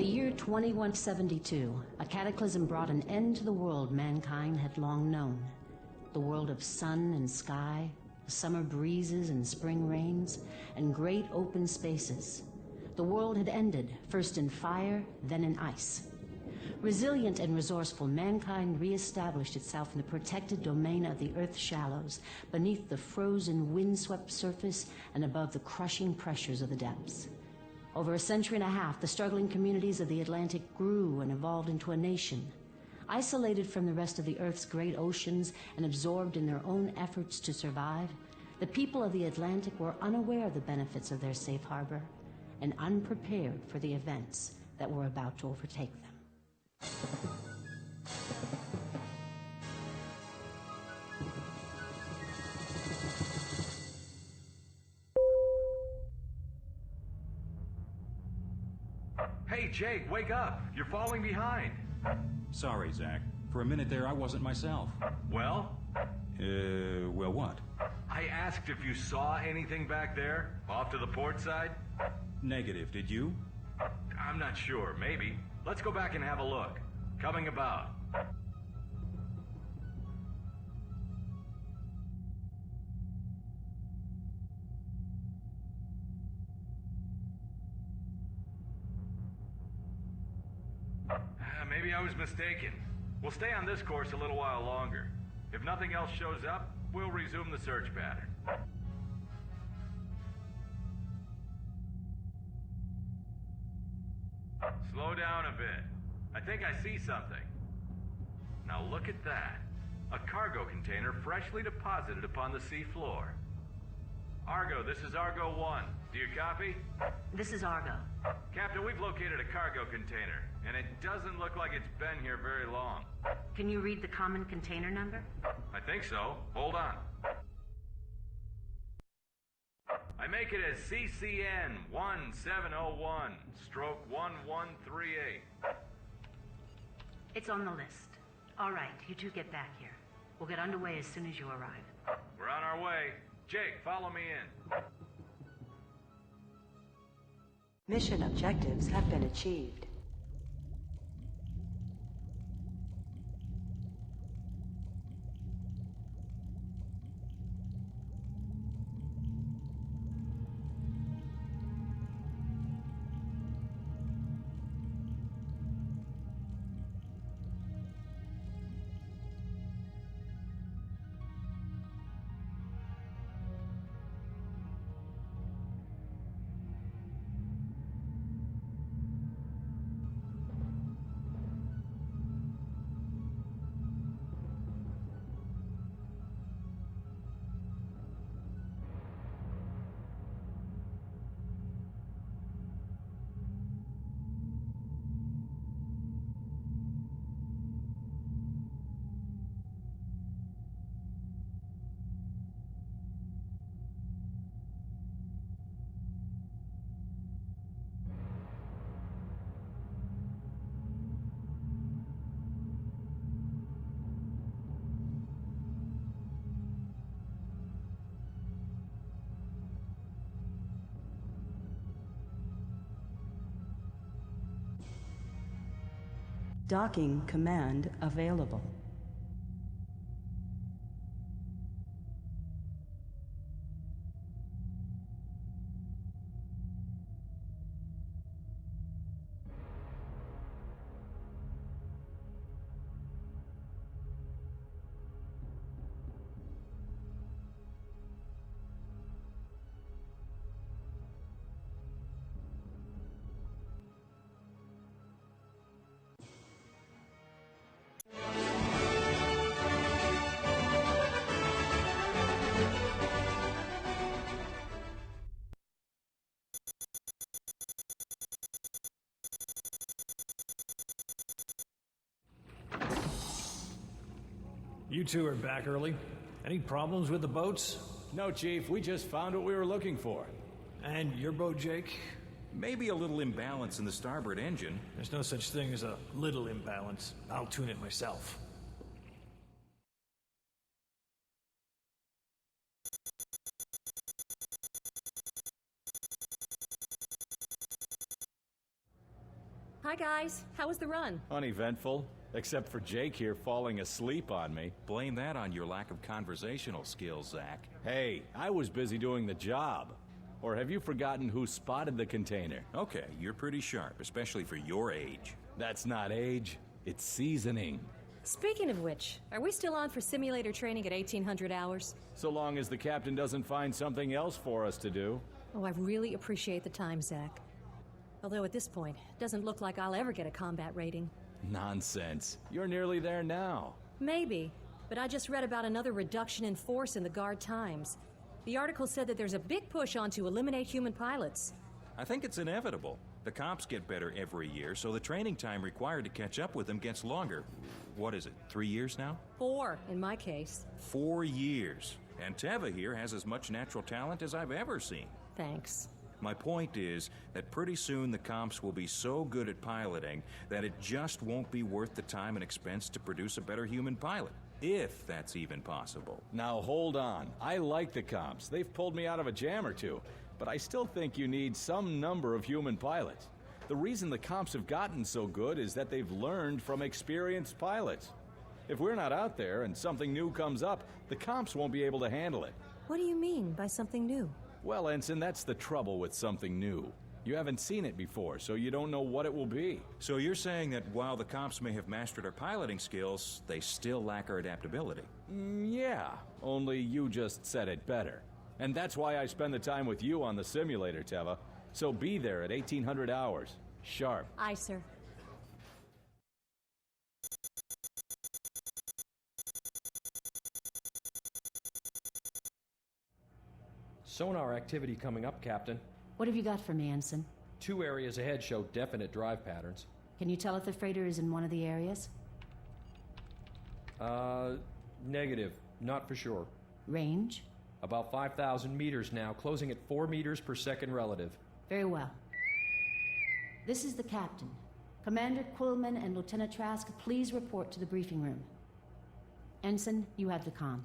the year 2172, a cataclysm brought an end to the world mankind had long known. The world of sun and sky, summer breezes and spring rains, and great open spaces. The world had ended, first in fire, then in ice. Resilient and resourceful, mankind re-established itself in the protected domain of the Earth's shallows, beneath the frozen, windswept surface and above the crushing pressures of the depths. Over a century and a half, the struggling communities of the Atlantic grew and evolved into a nation. Isolated from the rest of the Earth's great oceans and absorbed in their own efforts to survive, the people of the Atlantic were unaware of the benefits of their safe harbor and unprepared for the events that were about to overtake them. Hey, Jake, wake up! You're falling behind! Sorry, Zach. For a minute there, I wasn't myself. Well? Well what? I asked if you saw anything back there, off to the port side. Negative, did you? I'm not sure, maybe. Let's go back and have a look. Coming about. Maybe I was mistaken. We'll stay on this course a little while longer. If nothing else shows up, we'll resume the search pattern. Slow down a bit. I think I see something. Now look at that. A cargo container freshly deposited upon the sea floor. Argo, this is Argo 1. Do you copy? This is Argo. Captain, we've located a cargo container, and it doesn't look like it's been here very long. Can you read the common container number? I think so. Hold on. I make it as CCN 1701/1138. It's on the list. All right, you two get back here. We'll get underway as soon as you arrive. We're on our way. Jake, follow me in. Mission objectives have been achieved. Docking command available. You two are back early. Any problems with the boats? No, Chief. We just found what we were looking for. And your boat, Jake? Maybe a little imbalance in the starboard engine. There's no such thing as a little imbalance. I'll tune it myself. Hi, guys. How was the run? Uneventful, except for Jake here falling asleep on me. Blame that on your lack of conversational skills, Zach. Hey, I was busy doing the job. Or have you forgotten who spotted the container? Okay, you're pretty sharp, especially for your age. That's not age, it's seasoning. Speaking of which, are we still on for simulator training at 1800 hours? So long as the captain doesn't find something else for us to do. Oh, I really appreciate the time, Zach. Although at this point, it doesn't look like I'll ever get a combat rating. Nonsense. You're nearly there now. Maybe, but I just read about another reduction in force in the Guard Times. The article said that there's a big push on to eliminate human pilots. I think it's inevitable. The comps get better every year, so the training time required to catch up with them gets longer. What is it, 3 years now? 4, in my case. 4 years. And Teva here has as much natural talent as I've ever seen. Thanks. My point is that pretty soon the comps will be so good at piloting that it just won't be worth the time and expense to produce a better human pilot. If that's even possible. Now hold on. I like the comps. They've pulled me out of a jam or two. But I still think you need some number of human pilots. The reason the comps have gotten so good is that they've learned from experienced pilots. If we're not out there and something new comes up, the comps won't be able to handle it. What do you mean by something new? Well, Ensign, that's the trouble with something new. You haven't seen it before, so you don't know what it will be. So you're saying that while the comps may have mastered our piloting skills, they still lack our adaptability? Yeah, only you just said it better. And that's why I spend the time with you on the simulator, Teva. So be there at 1800 hours. Sharp. Aye, sir. Sonar activity coming up, Captain. What have you got for me, Ensign? 2 areas ahead show definite drive patterns. Can you tell if the freighter is in one of the areas? Negative. Not for sure. Range? About 5,000 meters now, closing at 4 meters per second relative. Very well. This is the captain. Commander Quillman and Lieutenant Trask, please report to the briefing room. Ensign, you have the comm.